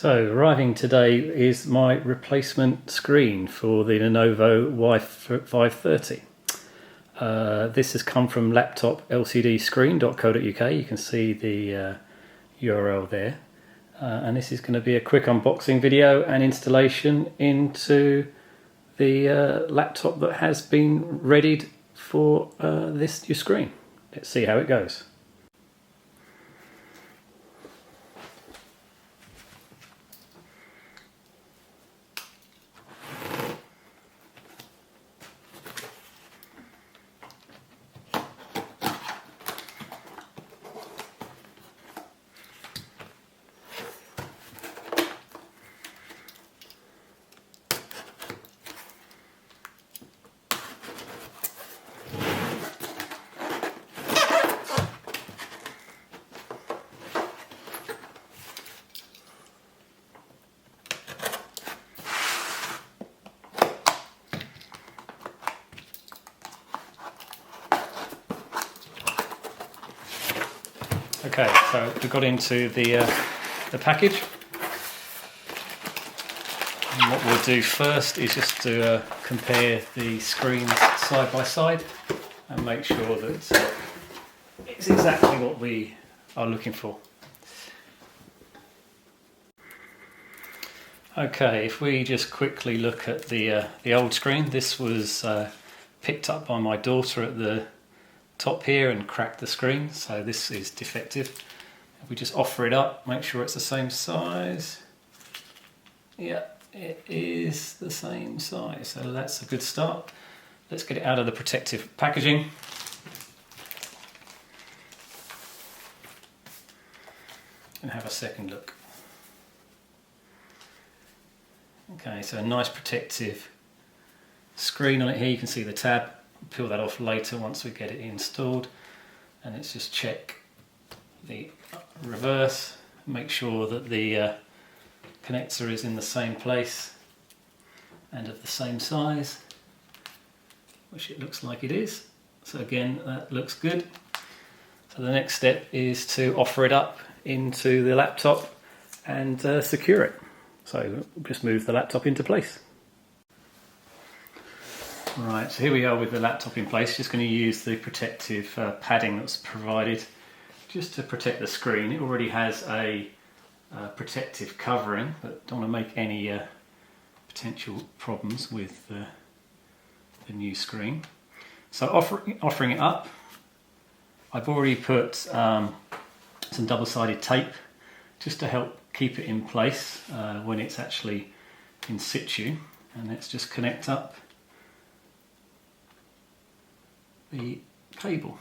So arriving today is my replacement screen for the Lenovo Y530. This has come from laptoplcdscreen.co.uk. You can see the URL there. And this is going to be a quick unboxing video and installation into the laptop that has been readied for this new screen. Let's see how it goes. Okay, so we got into the package, and what we'll do first is just to compare the screens side by side and make sure that it's exactly what we are looking for. Okay, if we just quickly look at the old screen, this was picked up by my daughter at the top here and cracked the screen, so this is defective. If we just offer it up, make sure it's the same size. Yeah, it is the same size, so that's a good start. Let's get it out of the protective packaging. And have a second look. Okay, so a nice protective screen on it here. You can see the tab. Peel that off later once we get it installed, and let's just check the reverse, make sure that the connector is in the same place and of the same size, which it looks like it is. So again, that looks good. So the next step is to offer it up into the laptop and secure it. So just move the laptop into place. Right, so here we are with the laptop in place. Just going to use the protective padding that's provided just to protect the screen. It already has a protective covering, but don't want to make any potential problems with the new screen. So offering it up, I've already put some double-sided tape just to help keep it in place when it's actually in situ. And let's just connect up the cable.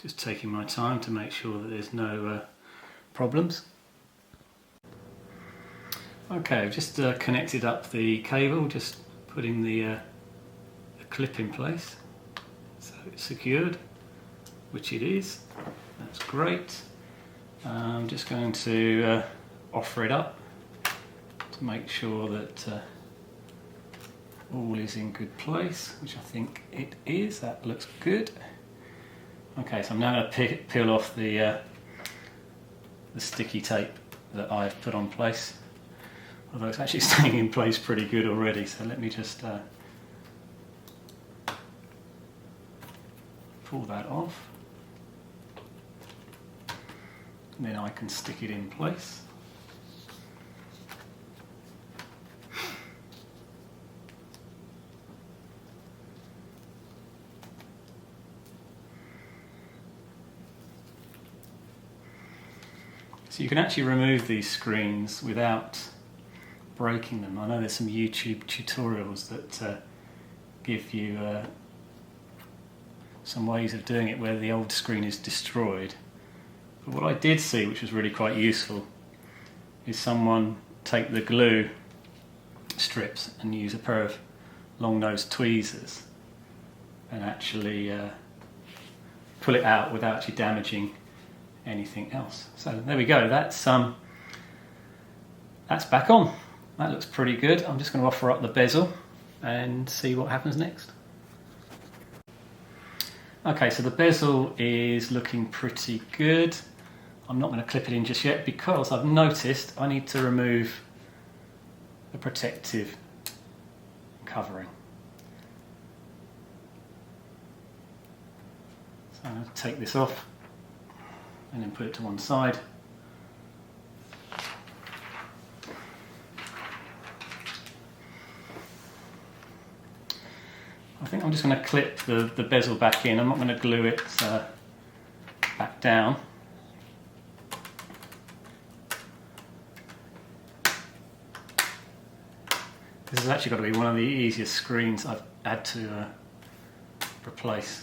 Just taking my time to make sure that there's no problems. Okay, I've just connected up the cable, just putting the clip in place. So it's secured, which it is. That's great. I'm just going to offer it up to make sure that all is in good place, which I think it is. That looks good. Okay, so I'm now going to peel off the sticky tape that I've put on place, although it's actually staying in place pretty good already, so let me just pull that off, and then I can stick it in place. So you can actually remove these screens without breaking them. I know there's some YouTube tutorials that give you some ways of doing it where the old screen is destroyed. But what I did see, which was really quite useful, is someone take the glue strips and use a pair of long-nosed tweezers and actually pull it out without actually damaging anything else. So there we go, that's back on. That looks pretty good. I'm just going to offer up the bezel and see what happens next. Okay, so the bezel is looking pretty good. I'm not going to clip it in just yet because I've noticed I need to remove the protective covering. So I'm going to take this off and then put it to one side. I think I'm just going to clip the bezel back in. I'm not going to glue it back down. This has actually got to be one of the easiest screens I've had to replace.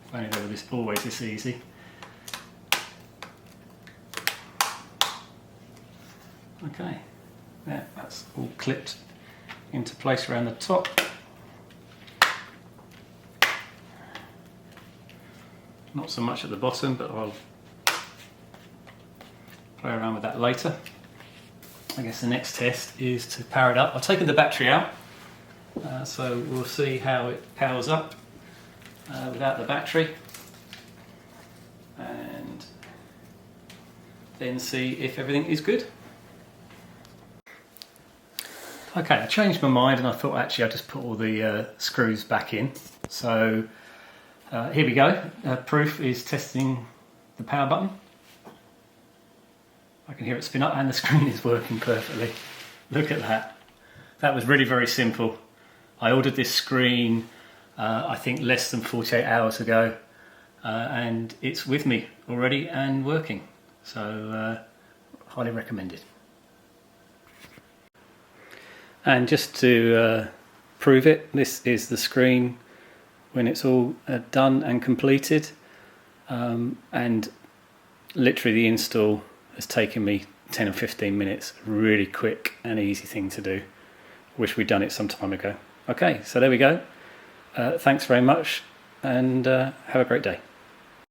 If only they were always this easy. Okay, yeah, that's all clipped into place around the top. Not so much at the bottom, but I'll play around with that later. I guess the next test is to power it up. I've taken the battery out, so we'll see how it powers up without the battery, and then see if everything is good. Okay, I changed my mind and I thought actually I'd just put all the screws back in. So here we go. Proof is testing the power button. I can hear it spin up and the screen is working perfectly. Look at that. That was really very simple. I ordered this screen I think less than 48 hours ago and it's with me already and working. So highly recommended. And just to prove it, this is the screen when it's all done and completed, and literally the install has taken me 10 or 15 minutes. Really quick and easy thing to do. Wish we'd done it some time ago. Okay, so there we go. Thanks very much and have a great day.